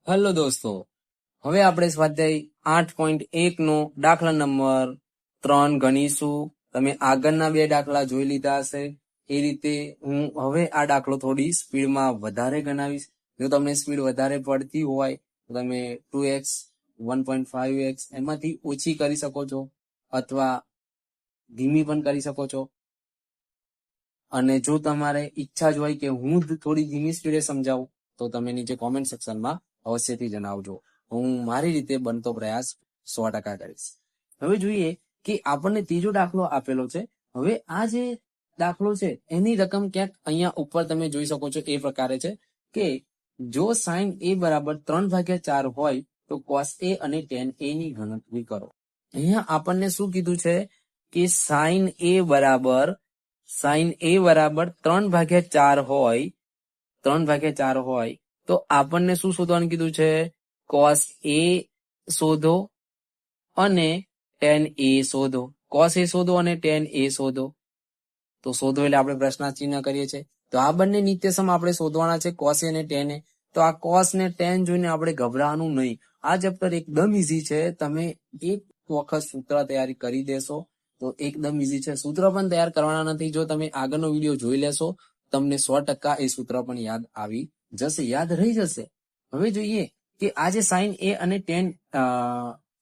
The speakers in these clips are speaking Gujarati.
હેલો દોસ્તો, હવે આપણે સ્વાધ્યાય 8.1 નો દાખલા નંબર 3 ગણીશું. તમે આગળના બે દાખલા જોઈ લીધા હશે. એ રીતે હું હવે આ દાખલો થોડી સ્પીડમાં વધારે ગણાવીશ. જો તમને સ્પીડ વધારે પડતી હોય તો તમે 2x 1.5x એમાંથી ઓછી કરી શકો છો અથવા ધીમી પણ કરી શકો છો. અને જો તમારે ઈચ્છા જ હોય કે હું થોડી ધીમી સ્પીડે સમજાવું તો તમે નીચે કોમેન્ટ સેક્શનમાં અવશ્યથી જણાવજો. હું મારી રીતે બનતો પ્રયાસ 100% કરીશ. હવે જોઈએ કે આપણને ત્રીજો દાખલો આપેલો છે. હવે આ જે દાખલો છે એની રકમ ક્યાંક અહીંયા ઉપર તમે જોઈ શકો છો એ પ્રકારે છે કે જો sin a બરાબર 3/4 હોય તો cos a અને tan a ની ગણતરી કરો. અહીંયા આપણને શું કીધું છે કે sin a બરાબર 3/4 હોય તો આપણને શું શોધવાનું કીધું છે? cos a શોધો અને tan a શોધો. cos a શોધો અને tan a શોધો. તો શોધો એટલે આપણે પ્રશ્નાર્થ ચિહ્ન કરીએ છીએ. તો આ બંને નિત્યસમ આપણે શોધવાના છે, cos a અને tan a. તો આ cos ને tan જોઈને આપણે ગભરાવાનું નહીં. આ ચેપ્ટર એકદમ ઈઝી છે. તમે એક વખત સૂત્ર તૈયારી કરી દેશો તો એકદમ ઈઝી છે. સૂત્ર પણ તૈયાર કરવાના નથી. જો તમે આગળનો વિડીયો જોઈ લેશો તમને 100% એ સૂત્ર પણ યાદ આવી જશે, યાદ રહી જશે. હવે જોઈએ કે આ જે sin a અને tan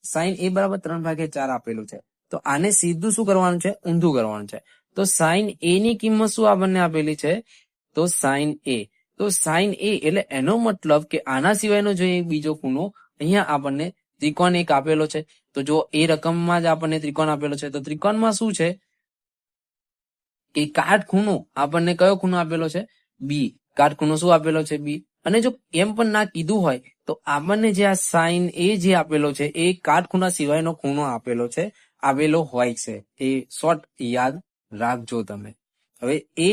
sin a બરાબર 3/4 આપેલું છે તો આને સીધું શું કરવાનું છે? ઊંધું કરવાનું છે. તો sin a ની કિંમત શું આપણને આપેલી છે? તો sin a. તો sin a એટલે એનો મતલબ કે આના સિવાયનો જો એક બીજો ખૂણો અહીંયા આપણને ત્રિકોણ એક આપેલો છે. તો જો એ રકમમાં જ આપણને ત્રિકોણ આપેલો છે તો ત્રિકોણમાં શું છે કે કાટખૂણો આપણને કયો ખૂણો આપેલો છે? બી. કાટખૂણો શું આપેલો છે? બી. અને જો એમ પણ ના કીધું હોય તો આપણને જે આ sin a જે આપેલો છે એ કાટખૂણા સિવાયનો ખૂણો આવેલો હોય છે. એ શોર્ટ યાદ રાખજો તમે. હવે એ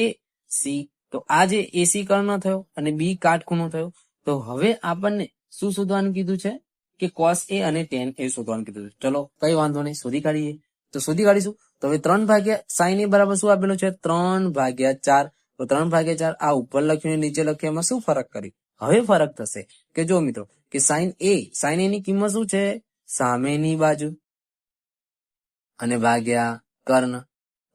સી, તો આ જે એસી કર્ણ થયો અને બી કાટખૂણો થયો. તો હવે આપણને શું શોધવાનું કીધું છે કે cos a અને tan a શોધવાનું કીધું છે. ચલો કઈ વાંધો નહીં, શોધી કાઢીએ. તો શોધી કાઢીશું. તો હવે 3 sin a બરાબર શું આપેલું છે? 3/4. તો 3/4 આ ઉપર લખ્યું ને નીચે લખ્યું એમાં શું ફરક કરી? હવે ફરક થશે કે જો મિત્રો કે sin a ની કિંમત શું છે? સામેની બાજુ અને ભાગ્યા કર્ણ.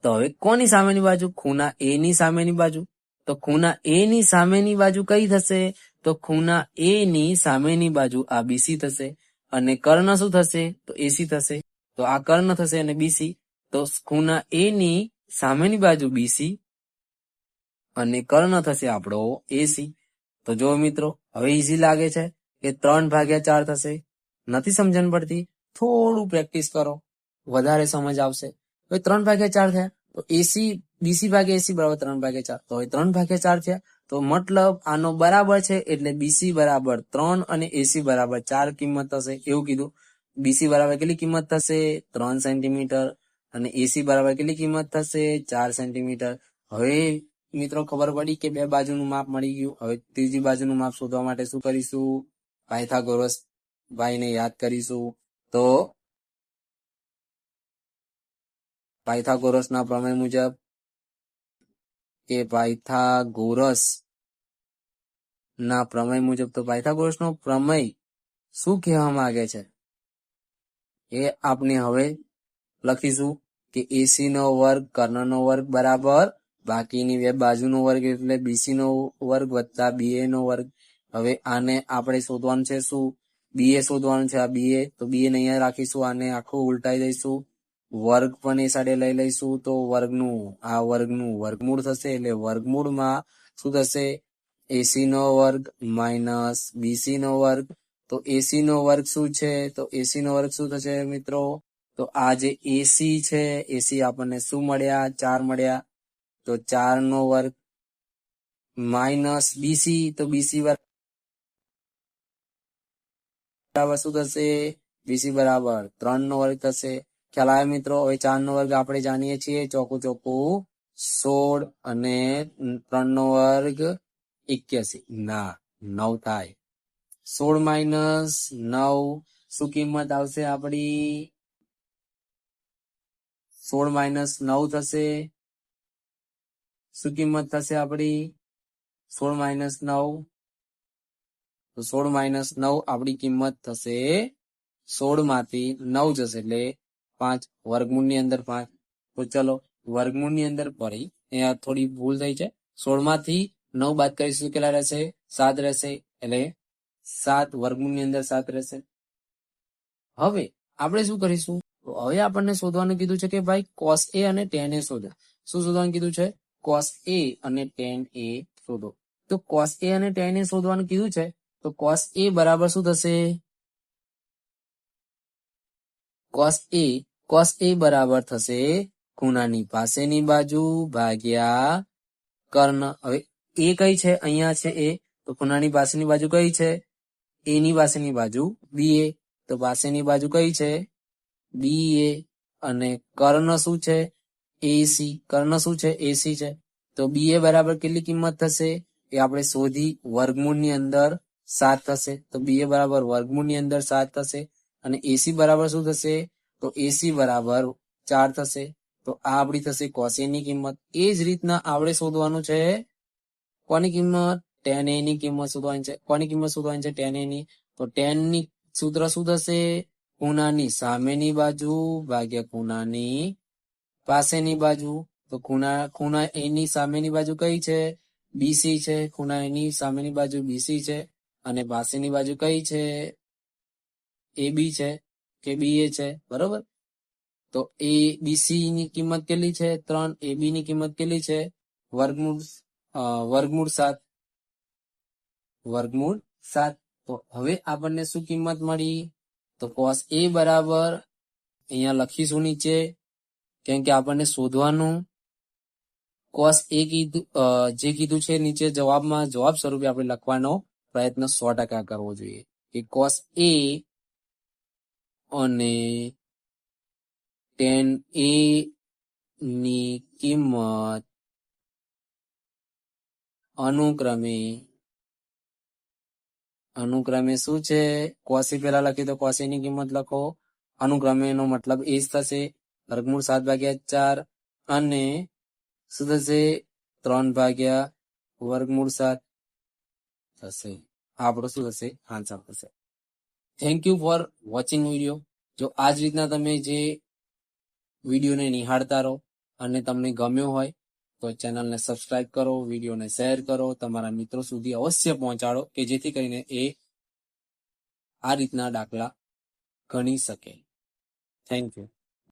તો હવે કોની સામેની બાજુ? ખૂણા a ની સામેની બાજુ. તો ખૂણા a ની સામેની બાજુ કઈ થશે? તો ખૂણા a ની સામેની બાજુ આ બીસી થશે અને કર્ણ શું થશે? તો એસી થશે. તો આ કર્ણ થશે અને બીસી. તો ખૂણા a ની સામેની બાજુ બીસી અને કર્ણ થશે આપણો એસી. તો જો મિત્રો હવે ઈઝી લાગે છે કે 3/4 થશે. નથી સમજણ પડતી? થોડું પ્રેક્ટિસ કરો, વધારે સમજ આવશે. હવે 3/4 થયા તો એસી બીસી ભાગે એસી બરાબર 3/4. તો હવે 3/4 થયા તો મતલબ આનો બરાબર છે એટલે બીસી બરાબર 3 અને એસી બરાબર 4 કિંમત થશે એવું કીધું. બીસી બરાબર કેટલી કિંમત થશે? 3 સેન્ટીમીટર અને એસી બરાબર કેટલી કિંમત થશે? 4 સેન્ટીમીટર. હવે મિત્રો ખબર પડી કે બે બાજુનું માપ મળી ગયું. હવે ત્રીજી બાજુનું માપ શોધવા માટે શું કરીશું? પાયથાગોરસ ભાઈને યાદ કરીશું. તો પાયથાગોરસના પ્રમેય મુજબ કે પાયથાગોરસના પ્રમેય મુજબ તો પાયથાગોરસનો પ્રમેય શું કહેવા માંગે છે એ આપણે હવે લખીશું કે એસી નો વર્ગ કર્ણનો વર્ગ બરાબર બાકીની બે બાજુનો વર્ગ એટલે બીસી નો વર્ગ વત્તા બીએ નો વર્ગ. હવે આને આપણે શોધવાનું છે શું? બીએ શોધવાનું છે. આ બીએ તો બીએ ને અહીંયા રાખીશું, આને આખું ઉલટાઈ દઈશું, વર્ગ પણ એ સાઈડે લઈ લઈશું તો વર્ગનું વર્ગમૂળ થશે એટલે વર્ગમૂળમાં શું થશે? એસી નો વર્ગ માઇનસ બીસી નો વર્ગ. તો એસી નો વર્ગ શું છે? તો એસી નો વર્ગ શું થશે મિત્રો? તો આ જે એસી છે એસી આપણને શું મળ્યા? 4 મળ્યા. તો 4 નો વર્ગ માઇનસ બીસી, તો બીસી બરાબર શું થશે? બીસી બરાબર 3 નો વર્ગ થશે. ખ્યાલ આવે મિત્રો? હવે 4 નો વર્ગ આપણે જાણીએ છીએ, ચોખ્ખું 16 અને 3 નો વર્ગ 81. ના, 9 થાય. 16 માઇનસ 9 શું કિંમત આવશે આપણી? 16 માઇનસ 9 થશે. શું કિંમત થશે આપણી? 16 માઇનસ 9 તો 16 - 9 આપણી કિંમત થશે 16 માંથી 9 જશે એટલે 5, વર્ગમૂળની અંદર 5. તો ચલો વર્ગમૂળની અંદર ફરી અહીંયા થોડી ભૂલ થઈ છે. 16 માંથી 9 બાદ કરીશું કેટલા રહેશે? 7 રહેશે. એટલે 7 વર્ગમૂળની અંદર 7 રહેશે. હવે આપણે શું કરીશું? તો હવે આપણને શોધવાનું કીધું છે કે ભાઈ cos A અને tan A શોધો. શું શોધવાનું કીધું છે? cos A અને tan A શોધો. તો cos A અને tan A શોધવાનું કીધું છે. તો cos A બરાબર શું થશે? cos A બરાબર થશે ખૂણાની પાસેની બાજુ ભાગ્યા કર્ણ. હવે A કઈ છે? અહીંયા છે A. તો ખૂણાની પાસેની બાજુ કઈ છે? A ની પાસેની બાજુ BA. તો પાસેની બાજુ કઈ છે? BA. અને કર્ણ શું છે? AC. કર્ણ શું છે? AC છે. તો BA બરાબર કેટલી કિંમત થશે? એ આપણે શોધી વર્ગમૂળની અંદર 7 થશે. તો BA બરાબર વર્ગમૂળની અંદર 7 થશે. અને AC બરાબર શું થશે? તો AC બરાબર 4 થશે. તો આ આપણી થશે cos A ની કિંમત. એ જ રીતના આપણે શોધવાનું છે કોની કિંમત? tan A ની કિંમત શોધવાની છે. કોની કિંમત શોધવાની છે? tan A ની. તો tan ની સૂત્ર શું થશે? ખૂણાની સામેની બાજુ ભાગ્યા ખૂણાની પાસેની બાજુ. તો ખૂણા A ની સામેની બાજુ કઈ છે? BC છે. ખૂણા A ની સામેની બાજુ BC છે. અને પાસેની બાજુ કઈ છે? AB છે કે BA છે. બરોબર. તો ABC ની કિંમત કેટલી છે? 3. AB ની કિંમત કેટલી છે? વર્ગમૂળ 7. વર્ગમૂળ 7. તો હવે આપણને શું કિંમત મળી? તો cos A બરાબર અહીંયા લખીશું નીચે, કેમ કે આપણને શોધવાનું cos A જે કીધું છે નીચે જવાબમાં, જવાબ સ્વરૂપે આપણે લખવાનો પ્રયત્ન 100% કરવો જોઈએ કે cos A અને tan A ની કિંમત અનુક્રમે શું છે? cos A પહેલા લખીએ તો cos A ની કિંમત લખો. અનુક્રમે નો મતલબ એ જ થશે. વર્ગમૂળ 7/4 અને શું થશે? 3 વર્ગમૂળ 7 થશે. આપણો શું થશે? આન્સર થશે. Thank you for watching video. જો આ જ રીતના તમે જે વિડીયોને નિહાળતા રહો અને તમને ગમ્યો હોય તો ચેનલને સબસ્ક્રાઇબ કરો, વિડીયોને શેર કરો, તમારા મિત્રો સુધી અવશ્ય પહોંચાડો કે જેથી કરીને એ આ રીતના દાખલા ગણી શકે. Thank you.